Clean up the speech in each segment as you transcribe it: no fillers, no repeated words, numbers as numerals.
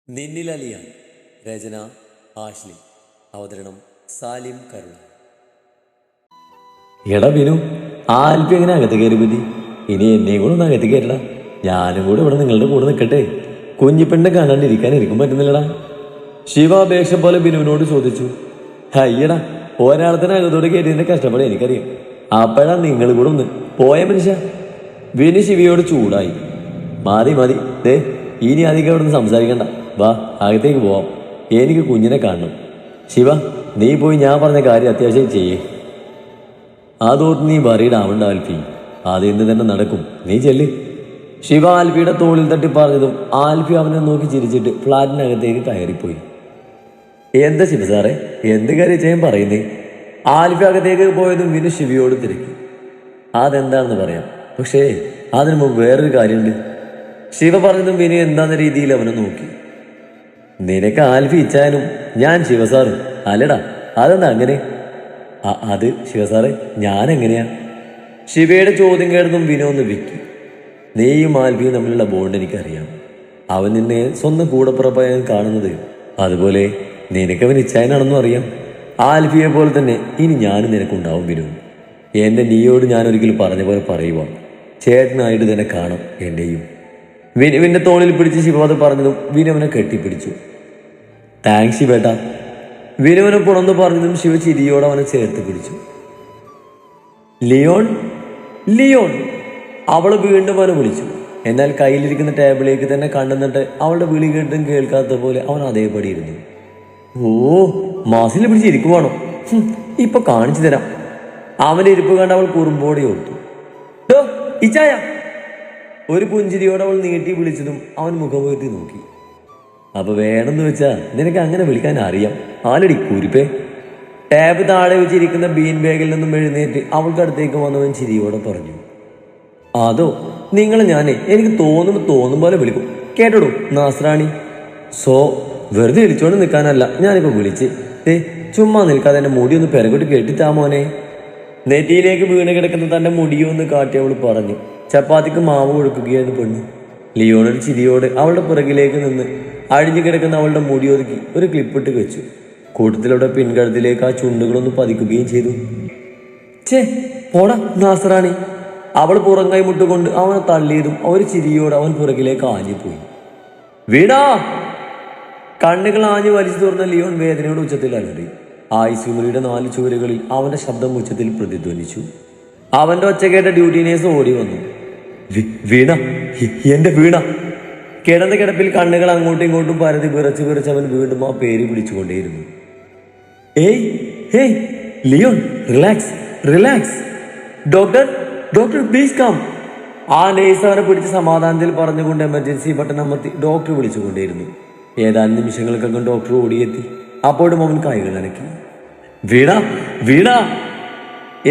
നിന്നിലലിയ രചന Ashley. അവതരണം സാലിം കരുണ. എടാ ബിനു, ആ ആൽപ്പി എങ്ങനെ അകത്ത് കയറി പറ്റി? ഇനി എന്നെയും കൂടെ ഒന്ന് അകത്ത് കയറടാ. ഞാനും കൂടെ ഇവിടെ നിങ്ങളുടെ കൂടെ നിൽക്കട്ടെ. കുഞ്ഞിപ്പെണ്ണെ കാണാണ്ടിരിക്കാൻ പറ്റുന്നില്ലടാ. ശിവ അപേക്ഷ പോലെ ബിനുവിനോട് ചോദിച്ചു. അയ്യടാ, ഒരാളത്തിന് അകത്തോട് കയറ്റിയതിന്റെ കഷ്ടപ്പാട് എനിക്കറിയാം. അപ്പോഴാ നിങ്ങൾ കൂടെ ഒന്ന് പോയ മനുഷ്യ. ബിനു ശിവയോട് ചൂടായി. മതി മതി, ദേ ഇനി അധികം അവിടെ നിന്ന് സംസാരിക്കണ്ട. വാ, അകത്തേക്ക് പോവാം. എനിക്ക് കുഞ്ഞിനെ കാണണം. ശിവ, നീ പോയി ഞാൻ പറഞ്ഞ കാര്യം അത്യാവശ്യം ചെയ്യേ. അതോർത്ത് നീ വറീഡാവണ്ട ആൽഫി. അത് ഇന്ന് തന്നെ നടക്കും. നീ ചെല്ല്. ശിവ ആൽഫിയുടെ തോളിൽ തട്ടി പറഞ്ഞതും ആൽഫി അവനെ നോക്കി ചിരിച്ചിട്ട് ഫ്ലാറ്റിനകത്തേക്ക് കയറിപ്പോയി. എന്താ ശിവ സാറേ, എന്ത് കാര്യം ചെയ്യാൻ പറയുന്നേ? ആൽഫി അകത്തേക്ക് പോയതും വിനു ശിവയോട് തിരക്കി. അതെന്താണെന്ന് പറയാം, പക്ഷേ അതിനു മുമ്പ് വേറൊരു കാര്യമുണ്ട്. ശിവ പറഞ്ഞതും വിനു എന്താന്ന രീതിയിൽ അവനെ നോക്കി. നിനക്ക് ആൽഫി ഇച്ചാനും ഞാൻ ശിവസാറും അല്ലടാ, അതെന്താ അങ്ങനെ? അത് ശിവസാറേ, ഞാനെങ്ങനെയാ? ശിവയുടെ ചോദ്യം കേട്ടതും വിനു ഒന്ന് വിക്കി. നീയും ആൽഫിയും തമ്മിലുള്ള ബോണ്ട് എനിക്കറിയാം. അവൻ നിന്നെ സ്വന്തം കൂടപ്പുറപ്പായാണ് കാണുന്നത്. അതുപോലെ നിനക്കവൻ ഇച്ചായനാണെന്നും അറിയാം. ആൽഫിയെ പോലെ തന്നെ ഇനി ഞാനും നിനക്കുണ്ടാവും വിനു. എൻ്റെ നീയോട് ഞാനൊരിക്കലും പറഞ്ഞ പോലെ പറയുക, ചേട്ടനായിട്ട് തന്നെ കാണാം എൻ്റെയും. വിനുവിൻ്റെ തോളിൽ പിടിച്ച് ശിവ അത് പറഞ്ഞതും വിനുവിനെ കെട്ടിപ്പിടിച്ചു. താങ്ക്സ് ശിവേട്ട. വിനുവിനെ പുറന്നു പറഞ്ഞതും ശിവ ചിരിയോടെ അവനെ ചേർത്ത് പിടിച്ചു. Leon, Leon. അവൾ വീണ്ടും അവനെ വിളിച്ചു. എന്നാൽ കയ്യിലിരിക്കുന്ന ടേബിളിലേക്ക് തന്നെ കണ്ടെന്നിട്ട് അവളുടെ വിളി കേട്ടും കേൾക്കാത്ത പോലെ അവൻ അതേപടി ഇരുന്നു. ഓ, മാസിൽ പിടിച്ച് ഇരിക്കുവാണോ? ഇപ്പൊ കാണിച്ചു തരാം. അവന്റെ ഇരിപ്പ് കണ്ട് അവൾ കുറുമ്പോടെ ഓർത്തു. ഇച്ചായ. ഒരു പുഞ്ചിരിയോടെ അവൾ നീട്ടി വിളിച്ചതും അവൻ മുഖമുയർത്തി നോക്കി. അപ്പൊ വേണമെന്ന് വെച്ചാ നിനക്ക് അങ്ങനെ വിളിക്കാൻ അറിയാം. ആലടി കുരിപ്പേ. ടാബ് താഴെ വെച്ചിരിക്കുന്ന ബീൻ ബാഗിൽ നിന്നും എഴുന്നേറ്റ് അവൾക്കടുത്തേക്ക് വന്നവൻ ചിരിയോടെ പറഞ്ഞു. അതോ, നിങ്ങളെ ഞാനേ എനിക്ക് തോന്നും പോലെ വിളിക്കും. കേട്ടോടൂ നാസ്രാണി. സോ വെറുതെ വിളിച്ചോണ്ട് നിൽക്കാനല്ല ഞാനിപ്പോ വിളിച്ച്. ചുമ്മാ നിൽക്കാതെ എന്റെ മുടി ഒന്ന് പിറകോട്ട് കെട്ടിത്താ മോനെ. നെറ്റിയിലേക്ക് വീണ് കിടക്കുന്ന തന്റെ മുടിയൊന്ന് കാട്ടി അവൾ പറഞ്ഞു. ചപ്പാത്തിക്ക് മാവ് കൊടുക്കുകയായിരുന്നു പെണ്ണ്. ലിയോണൊരു ചിരിയോട് അവളുടെ പുറകിലേക്ക് നിന്ന് അഴിഞ്ഞു കിടക്കുന്ന അവളുടെ മുടി ഒതുക്കി ഒരു ക്ലിപ്പിട്ട് വെച്ചു. കൂട്ടത്തിലൂടെ പിൻകഴുത്തിലേക്ക് ആ ചുണ്ടുകളൊന്ന് പതിക്കുകയും ചെയ്തു. ചേ പോടാ നാസറാണി. അവൾ പുറങ്ങായി മുട്ടുകൊണ്ട് അവനെ തള്ളിയതും ഒരു ചിരിയോട് അവൻ പുറകിലേക്ക് ആഞ്ഞുപോയി. വീടാ. കണ്ണുകൾ ആഞ്ഞു വലിച്ചു തുറന്ന ലിയോൺ വേദനയുടെ ഉച്ചത്തിൽ അലറി. ആയിസുമുറിയുടെ 4 ചുവരുകളിൽ അവന്റെ ശബ്ദം ഉച്ചത്തിൽ പ്രതിധ്വനിച്ചു. അവന്റെ ഒച്ച കേട്ട ഡ്യൂട്ടി നേഴ്സ് ഓടി വന്നു. വീണ, എന്റെ വീണ. കിടന്ന കിടപ്പിൽ കണ്ണുകൾ അങ്ങോട്ടും ഇങ്ങോട്ടും പരതി വിറച്ച് അവൻ വീണ്ടും ആ പേര് വിളിച്ചുകൊണ്ടേയിരുന്നു. ഏയ് hey Leon, relax relax. Doctor doctor please come. ആ നേഴ്സ് അവനെ പിടിച്ച് സമാധാനത്തിൽ പറഞ്ഞുകൊണ്ട് എമർജൻസി ബട്ടൺ അമർത്തി ഡോക്ടർ വിളിച്ചുകൊണ്ടേയിരുന്നു. ഏതാനും നിമിഷങ്ങൾക്കകം ഡോക്ടർ ഓടിയെത്തി. അപ്പോഴും അവൻ കൈകൾ അനക്കി. വീണ വീണ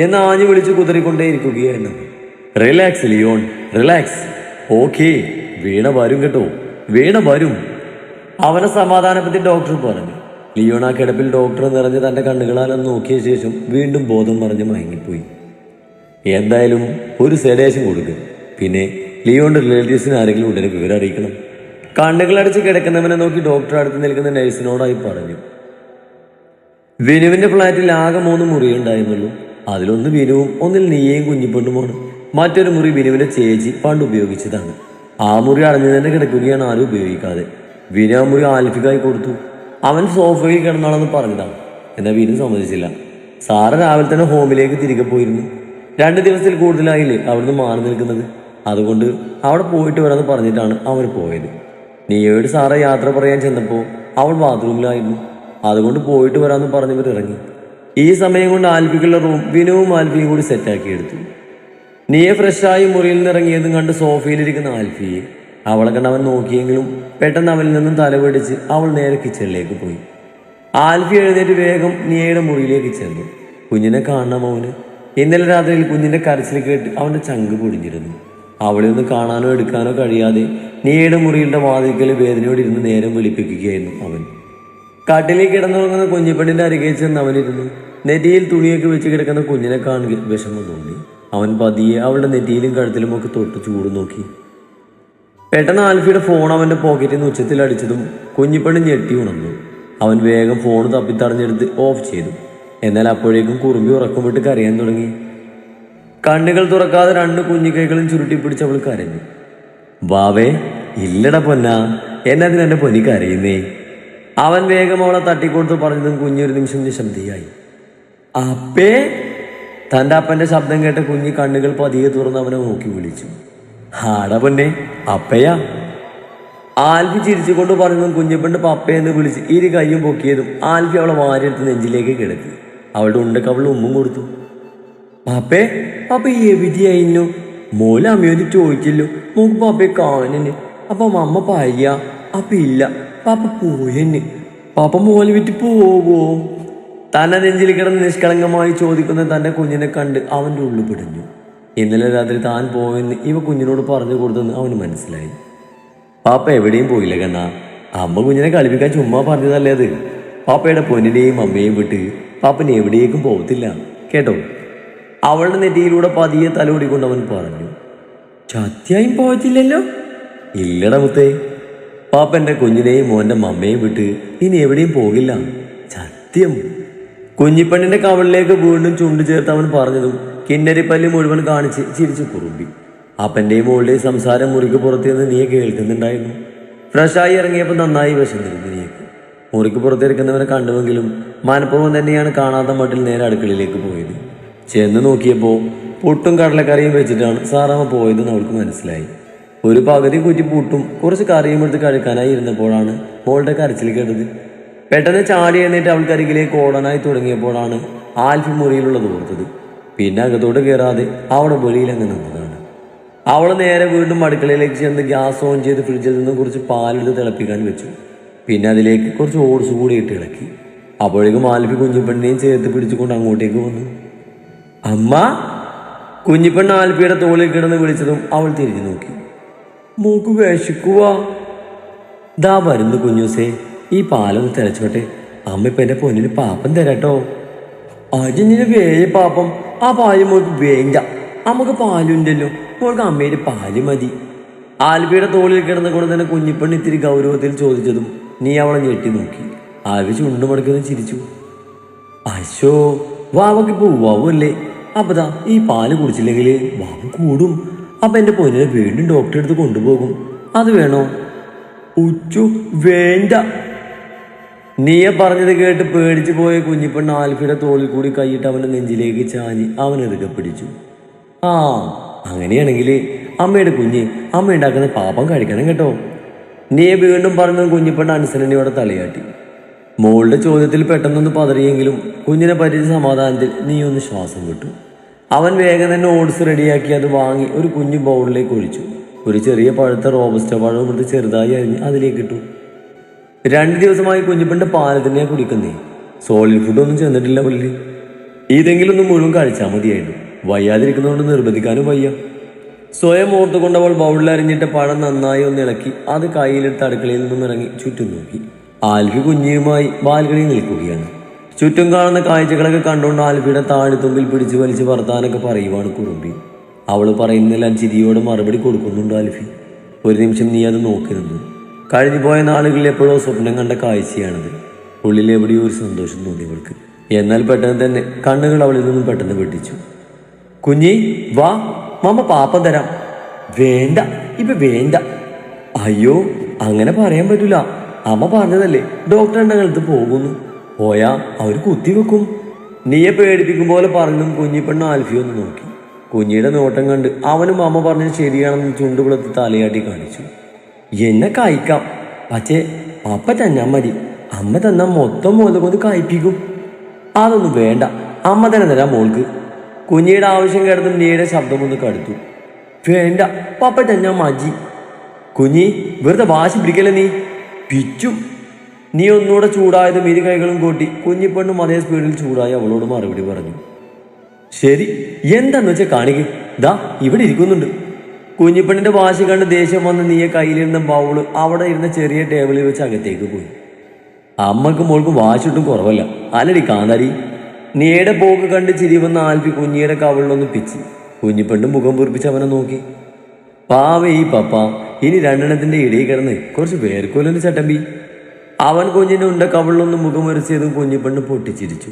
എന്ന് ആഞ്ഞു വിളിച്ച് കുതറിക്കൊണ്ടേയിരിക്കുകയായിരുന്നു. Relax Leon, relax. Okay, Veena വരും കേട്ടോ, വീണ വരും. അവനെ സമാധാനപ്പെടുത്തി ഡോക്ടർ പറഞ്ഞു. ലിയോൺ ആ കിടപ്പിൽ ഡോക്ടർ നിറഞ്ഞ് തന്റെ കണ്ണുകളാലും നോക്കിയ ശേഷം വീണ്ടും ബോധം മറിഞ്ഞ് മയങ്ങിപ്പോയി. എന്തായാലും ഒരു സെഡേഷൻ കൊടുക്കുക. പിന്നെ ലിയോന്റെ റിലേറ്റീവ്സിന് ആരെങ്കിലും ഉടനെ വിവരം അറിയിക്കണം. കണ്ണുകളടച്ച് കിടക്കുന്നവനെ നോക്കി ഡോക്ടർ അടുത്ത് നിൽക്കുന്ന നഴ്സിനോടായി പറഞ്ഞു. വിനുവിന്റെ ഫ്ലാറ്റിൽ ആകെ 3 മുറിയുണ്ടായിരുന്നുള്ളൂ. അതിലൊന്ന് വിനുവും ഒന്നിൽ നീയേയും കുഞ്ഞിപ്പെണ്ണുമാണ്. മറ്റൊരു മുറി വിനുവിന്റെ ചേച്ചി പണ്ട് ഉപയോഗിച്ചതാണ്. ആ മുറി അടഞ്ഞു തന്നെ കിടക്കുകയാണ്, ആരും ഉപയോഗിക്കാതെ. വിനു ആ മുറി ആൽഫിക്കായി കൊടുത്തു. അവൻ സോഫയിൽ കിടന്നാണെന്ന് പറഞ്ഞതാണ്. എന്നാൽ വിനു സമ്മതിച്ചില്ല. സാറ് രാവിലെ തന്നെ ഹോമിലേക്ക് തിരികെ പോയിരുന്നു. 2 ദിവസത്തിൽ കൂടുതലായില്ലേ അവിടുന്ന് മാറി നിൽക്കുന്നത്. അതുകൊണ്ട് അവിടെ പോയിട്ട് വരാമെന്ന് പറഞ്ഞിട്ടാണ് അവൻ പോയത്. നിയോയോട് സാറെ യാത്ര പറയാൻ ചെന്നപ്പോൾ അവൾ ബാത്റൂമിലായിരുന്നു. അതുകൊണ്ട് പോയിട്ട് വരാമെന്ന് പറഞ്ഞവർ ഇറങ്ങി. ഈ സമയം കൊണ്ട് ആൽഫിക്കുള്ള റൂം വിനുവും ആൽഫിയും കൂടി സെറ്റാക്കി എടുത്തു. നീയെ ഫ്രഷായി മുറിയിൽ നിന്ന് ഇറങ്ങിയതും കണ്ട് സോഫയിലിരിക്കുന്ന ആൽഫിയെ അവളെ കണ്ട് അവൻ നോക്കിയെങ്കിലും പെട്ടെന്ന് അവനിൽ നിന്നും തലപിടിച്ച് അവൾ നേരെ കിച്ചണിലേക്ക് പോയി. ആൽഫി എഴുന്നേറ്റ് വേഗം നീയയുടെ മുറിയിലേക്ക് ചെന്നു. കുഞ്ഞിനെ കാണണം അവന്. ഇന്നലെ രാത്രിയിൽ കുഞ്ഞിന്റെ കരച്ചിൽ കേട്ട് അവന്റെ ചങ്ക് പൊടിഞ്ഞിരുന്നു. അവളെ ഒന്ന് കാണാനോ എടുക്കാനോ കഴിയാതെ നീയയുടെ മുറിയുടെ വാതിൽക്കൽ വേദനയോട് ഇരുന്ന് നേരം വെളുപ്പിക്കുകയായിരുന്നു അവൻ. കാട്ടിലേക്ക് കിടന്നുറങ്ങുന്ന കുഞ്ഞിപ്പെണ്ണിന്റെ അരികെ ചെന്ന് അവനിരുന്നു. നെറ്റിയിൽ തുണിയൊക്കെ വെച്ച് കിടക്കുന്ന കുഞ്ഞിനെ കാണുക വിഷമം തോന്നി. അവൻ പതിയെ അവളുടെ നെറ്റിയിലും കഴുത്തിലും ഒക്കെ തൊട്ട് ചൂട് നോക്കി. പെട്ടെന്ന് ആൽഫിയുടെ ഫോൺ അവന്റെ പോക്കറ്റിൽ നിന്ന് ഉച്ചത്തിൽ അടിച്ചതും കുഞ്ഞിപ്പെണ്ണ് ഞെട്ടി ഉണർന്നു. അവൻ വേഗം ഫോൺ തപ്പിത്തടഞ്ഞെടുത്ത് ഓഫ് ചെയ്തു. എന്നാൽ അപ്പോഴേക്കും കുറുമ്പി ഉറക്കം വിട്ട് കരയാൻ തുടങ്ങി. കണ്ണുകൾ തുറക്കാതെ 2 കുഞ്ഞിക്കൈകളും ചുരുട്ടി പിടിച്ച് അവൾ കരഞ്ഞു. വാവേ, ഇല്ലട പൊന്നാ, എന്നതിന് എന്റെ പൊന്നി കരയുന്നേ. അവൻ വേഗം അവളെ തട്ടിക്കൊടുത്ത് പറഞ്ഞതും കുഞ്ഞൊരു നിമിഷം നിശബ്ദയായി. അപ്പേ. തന്റെ അപ്പന്റെ ശബ്ദം കേട്ട കുഞ്ഞി കണ്ണുകൾ പതിയെ തുറന്ന് അവനെ നോക്കി വിളിച്ചു. ആടാ പൊന്നെ, അപ്പയാ. ആൽഫി ചിരിച്ചുകൊണ്ട് പറഞ്ഞതും കുഞ്ഞിപ്പെണ്ണ് പപ്പയെന്ന് വിളിച്ച് 2 കൈയും പൊക്കിയതും ആൽഫി അവളെ വാരിയെടുത്ത് നെഞ്ചിലേക്ക് കിടക്കി. അവളുടെ ഉണ്ടക്ക് അവൾ ഉമ്മും കൊടുത്തു. പാപ്പേ, പാപ്പ എവിടെയായിരുന്നു? മോലെ അമ്മയോട് ചോദിച്ചല്ലോ, മോക്ക് പാപ്പയെ കാണന്. അപ്പൊ അമ്മ പായ. അപ്പൊ ഇല്ല, പാപ്പ പോയെന്ന്. പാപ്പ മോലെ വിറ്റ് പോവോ? തന്നെ നെഞ്ചിൽ കിടന്ന് നിഷ്കളങ്കമായി ചോദിക്കുന്ന തന്റെ കുഞ്ഞിനെ കണ്ട് അവന്റെ ഉള്ളു പിടഞ്ഞു. ഇന്നലെ രാത്രി താൻ പോയെന്ന് ഇവ കുഞ്ഞിനോട് പറഞ്ഞു കൊടുത്തെന്ന് അവന് മനസ്സിലായി. പാപ്പ എവിടെയും പോയില്ല കണ്ണാ. അമ്മ കുഞ്ഞിനെ കളിപ്പിക്കാൻ ചുമ്മാ പറഞ്ഞതല്ലേ അത്. പാപ്പയുടെ പൊന്നിനെയും അമ്മയെയും വിട്ട് പാപ്പന് എവിടേക്കും പോകത്തില്ല കേട്ടോ. അവളുടെ നെറ്റിയിലൂടെ പതിയെ തലോടിക്കൊണ്ട് അവൻ പറഞ്ഞു. സത്യായും പോകത്തില്ലല്ലോ? ഇല്ലട മുത്തേ, പാപ്പ എൻ്റെ കുഞ്ഞിനെയും മോൻ്റെ മമ്മയെയും വിട്ട് ഇനി എവിടെയും പോകില്ല, സത്യം. കുഞ്ഞിപ്പെണ്ണിന്റെ കവളിലേക്ക് വീണ്ടും ചുണ്ടു ചേർത്ത് അവൻ പറഞ്ഞതും കിന്നരിപ്പല്ല് മുഴുവൻ കാണിച്ച് ചിരിച്ചു കുറുമ്പി. അപ്പന്റെയും മോളുടെയും സംസാരം മുറിക്ക് പുറത്ത് നിന്ന് നീ കേൾക്കുന്നുണ്ടായിരുന്നു. ഫ്രഷായി ഇറങ്ങിയപ്പോൾ നന്നായി വിശന്നിരുന്നു നീക്ക്. മുറിക്ക് പുറത്തിരിക്കുന്നവനെ കണ്ടുവെങ്കിലും മനഃപൂർവ്വം തന്നെയാണ് കാണാത്ത മട്ടിൽ നേരെ അടുക്കളയിലേക്ക് പോയത്. ചെന്ന് നോക്കിയപ്പോൾ പുട്ടും കടലക്കറിയും വെച്ചിട്ടാണ് സാറാമ്മ പോയതെന്ന് അവൾക്ക് മനസ്സിലായി. ഒരു പകുതി കുറ്റി പുട്ടും കുറച്ച് കറിയും എടുത്ത് കഴിക്കാനായി ഇരുന്നപ്പോഴാണ് മോളുടെ കരച്ചിൽ കേട്ടത്. പെട്ടെന്ന് ചാടി എന്നിട്ട് അവൾക്കരികിലേക്ക് ഓടാനായി തുടങ്ങിയപ്പോഴാണ് ആൽഫി മുറിയിലുള്ളത് ഓർത്തത്. പിന്നെ അകത്തോട്ട് കയറാതെ അവിടെ വെളിയിൽ അങ്ങ് നിന്നതാണ്. അവൾ നേരെ വീണ്ടും അടുക്കളയിലേക്ക് ചെന്ന് ഗ്യാസ് ഓൺ ചെയ്ത് ഫ്രിഡ്ജിൽ നിന്നും കുറച്ച് പാലെടുത്ത് തിളപ്പിക്കാൻ വെച്ചു. പിന്നെ അതിലേക്ക് കുറച്ച് ഓട്സ് കൂടി ഇട്ട് ഇളക്കി. അപ്പോഴേക്കും ആൽഫി കുഞ്ഞിപ്പെണ്ണിനെയും ചേർത്ത് പിടിച്ചുകൊണ്ട് അങ്ങോട്ടേക്ക് വന്നു. അമ്മ. കുഞ്ഞിപ്പെണ്ണ് ആൽഫിയുടെ തോളിൽ കിടന്ന് വിളിച്ചതും അവൾ തിരിഞ്ഞു നോക്കി. മോക്ക് വിശക്കുവാ? ദാ വരുന്നു കുഞ്ഞൂസേ, ഈ പാലൊന്ന് തിളച്ചോട്ടെ. അമ്മ ഇപ്പൊ എന്റെ പൊന്നിന് പാപ്പം തരാട്ടോ. അജിന് വേയ പാപ്പം. ആ പാല് മോൾക്ക് വേണ്ട. നമുക്ക് പാലുണ്ടല്ലോ, മോൾക്ക് അമ്മയുടെ പാല് മതി. ആൽഫിയുടെ തോളിൽ കിടന്നുകൊണ്ട് തന്നെ കുഞ്ഞിപ്പെണ്ണ് ഇത്തിരി ഗൗരവത്തിൽ ചോദിച്ചതും നീ അവളെ ഞെട്ടി നോക്കി. ആൽഫി ചുണ്ടുമടക്കൊന്ന് ചിരിച്ചു. അശോ, വാവക്കിപ്പോ വാവല്ലേ? അപ്പതാ ഈ പാല് കുടിച്ചില്ലെങ്കിൽ വാവ് കൂടും. അപ്പൊ എന്റെ പൊന്നിനെ വീണ്ടും ഡോക്ടറെ അടുത്ത് കൊണ്ടുപോകും. അത് വേണോ? ഉച്ചു വേണ്ട. നീയെ പറഞ്ഞത് കേട്ട് പേടിച്ചു പോയ കുഞ്ഞിപ്പെണ്ണ് ആൽഫിയുടെ തോളിൽ കൂടി കൈയിട്ട് അവന്റെ നെഞ്ചിലേക്ക് ചാഞ്ഞ് അവനെറുകെ പിടിച്ചു. ആ, അങ്ങനെയാണെങ്കിൽ അമ്മയുടെ കുഞ്ഞ് അമ്മ ഉണ്ടാക്കുന്ന പാപം കഴിക്കണം കേട്ടോ. നീയെ വീണ്ടും പറഞ്ഞത് കുഞ്ഞിപ്പെണ്ണ് അനുസരണയോടെ തലയാട്ടി. മോളുടെ ചോദ്യത്തിൽ പെട്ടെന്നൊന്ന് പതറിയെങ്കിലും കുഞ്ഞിനെ പറ്റിച്ച സമാധാനത്തിൽ നീ ഒന്ന് ശ്വാസം വിട്ടു. അവൻ വേഗം തന്നെ ഓട്സ് റെഡിയാക്കി അത് വാങ്ങി ഒരു കുഞ്ഞു ബൗളിലേക്ക് ഒഴിച്ചു. ഒരു ചെറിയ പഴുത്ത റോബസ്റ്റ പഴം എടുത്ത് ചെറുതായി അരിഞ്ഞ് അതിലേക്ക് ഇട്ടു. 2 ദിവസമായി കുഞ്ഞിപ്പെണ്ണിന്റെ പാല് തന്നെയാ കുടിക്കുന്നേ. സോളിഡ് ഫുഡ് ഒന്നും ചെന്നിട്ടില്ല പുള്ളി. ഇതെങ്കിലും ഒന്ന് മുഴുവൻ കഴിച്ചാൽ മതിയായിരുന്നു. വയ്യാതിരിക്കുന്നതുകൊണ്ട് നിർബന്ധിക്കാനും വയ്യ. സ്വയം ഓർത്തുകൊണ്ട് അവൾ ബൗളിൽ അരിഞ്ഞിട്ട് പഴം നന്നായി ഒന്ന് ഇളക്കി അത് കയ്യിലെടുത്ത് അടുക്കളയിൽ നിന്നും ഇറങ്ങി ചുറ്റും നോക്കി. ആൽഫി കുഞ്ഞിയുമായി ബാൽക്കണിയിൽ നിൽക്കുകയാണ്. ചുറ്റും കാണുന്ന കാഴ്ചകളൊക്കെ കണ്ടുകൊണ്ട് ആൽഫിയുടെ താഴ്ത്തുമ്പിൽ പിടിച്ചു വലിച്ച് വർത്താനൊക്കെ പറയുവാണ് കുറുമ്പി. അവൾ പറയുന്നതെല്ലാം ചിരിയോട് മറുപടി കൊടുക്കുന്നുണ്ട് ആൽഫി. ഒരു നിമിഷം നീ അത് നോക്കി നിന്നു. കഴിഞ്ഞുപോയ നാളുകളിൽ എപ്പോഴോ സ്വപ്നം കണ്ട കാഴ്ചയാണത്. ഉള്ളിൽ എവിടെയോ ഒരു സന്തോഷം തോന്നി അവൾക്ക്. എന്നാൽ പെട്ടെന്ന് തന്നെ കണ്ണുകൾ അവളിൽ നിന്നും പെട്ടെന്ന് വെട്ടിച്ചു. കുഞ്ഞി വാ, മമ്മ പാപ്പം തരാം. വേണ്ട, ഇപ്പൊ വേണ്ട. അയ്യോ, അങ്ങനെ പറയാൻ പറ്റൂല. അമ്മ പറഞ്ഞതല്ലേ ഡോക്ടറുടെ അടുത്ത് പോകുന്നു. പോയാ അവർ കുത്തിവെക്കും. നീയെ പേടിപ്പിക്കും പോലെ പറഞ്ഞതും കുഞ്ഞിപ്പെണ്ണ് ആൽഫി ഒന്ന് നോക്കി. കുഞ്ഞിയുടെ നോട്ടം കണ്ട് അവനും അമ്മ പറഞ്ഞത് ശരിയാണെന്ന് ചുണ്ടുകുളത്ത് തലയാട്ടി കാണിച്ചു. എന്നെ കഴിക്കാം, പക്ഷേ പപ്പ തന്നാ മതി. അമ്മ തന്നാ മൊത്തം കൊണ്ട് കഴിപ്പിക്കും. അതൊന്നും വേണ്ട, അമ്മ തന്നെ തരാം മോൾക്ക്. കുഞ്ഞിയുടെ ആവശ്യം കേട്ടതും നീയുടെ ശബ്ദമൊന്ന് കടുത്തു. വേണ്ട, പപ്പ തന്നാ മതി. കുഞ്ഞി വെറുതെ വാശി പിടിക്കല്ലേ നീ, പിച്ചും. നീ ഒന്നുകൂടെ ചൂടായതും 2 കൈകളും കൂട്ടി കുഞ്ഞിപ്പെണ്ണും അതേ സ്പീഡിൽ ചൂടായി അവളോട് മറുപടി പറഞ്ഞു. ശരി, എന്താന്ന് വെച്ചാൽ കാണിക്ക്. ദാ ഇവിടെ ഇരിക്കുന്നുണ്ട്. കുഞ്ഞിപ്പെണ്ണിന്റെ വാശി കണ്ട് ദേഷ്യം വന്ന് നീയെ കയ്യിലിരുന്ന ബൗള് അവിടെ ഇരുന്ന ചെറിയ ടേബിളിൽ വെച്ച് അകത്തേക്ക് പോയി. അമ്മക്കും മോൾക്കും വാശിട്ടും കുറവല്ല അല്ലടി കാന്താരി. നീയുടെ പോക്ക് കണ്ട് ചിരി വന്ന ആൽഫി കുഞ്ഞിയുടെ കവളിലൊന്ന് പിച്ചി. കുഞ്ഞിപ്പെണ്ണും മുഖം പൊറിപ്പിച്ച് അവനെ നോക്കി. പാവേ ഈ പപ്പ, ഇനി രണ്ടെണ്ണത്തിന്റെ ഇടയിൽ കിടന്ന് കുറച്ച് വേർക്കോലൊന്ന് ചട്ടമ്പി. അവൻ കുഞ്ഞിന്റെ ഉണ്ട കവിളിലൊന്ന് മുഖം വരച്ചതും കുഞ്ഞിപ്പെണ്ണ് പൊട്ടിച്ചിരിച്ചു.